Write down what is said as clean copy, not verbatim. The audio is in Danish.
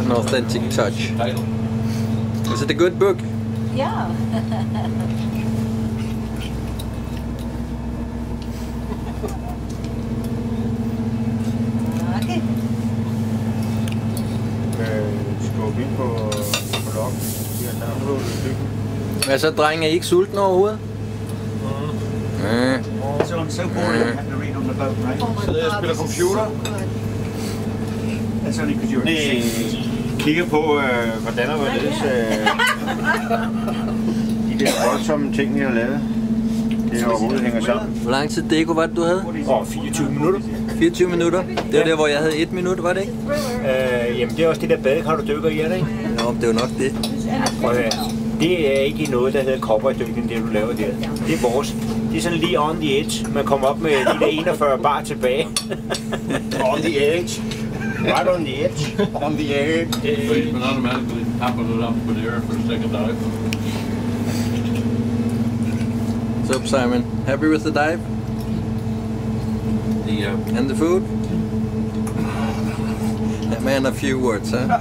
An authentic touch. Is it a good book? Yeah. Okay. Skub ind på loggen. Hvad så, drenge? Er I ikke sultne overhovedet? So I'm so bored I have to read on the boat, right? Oh my Sidder jeg og God, spiller this is computer? so good. That's only because you're Kigger på, hvordan og hvorledes de der voldsomme ting, vi har lavet. Det overhovedet hænger sammen. Hvor lang tid deko var det, du havde? 24 minutter. 24 minutter? Det var der, hvor jeg havde 1 minut, var det ikke? Jamen det er også det der badekar, du dykker i, er det ikke? Jo, det var nok det. Prøv at høre. Det er ikke noget, der hedder cowboydykning, det du laver der. Det er vores. Det er sådan lige on the edge. Man kommer op med de der 41 bar tilbage. on the edge. Right on the edge. On the edge. So you've been automatically topping it up with air for a second dive. So, Simon, happy with the dive? And the food? That man, a few words, huh?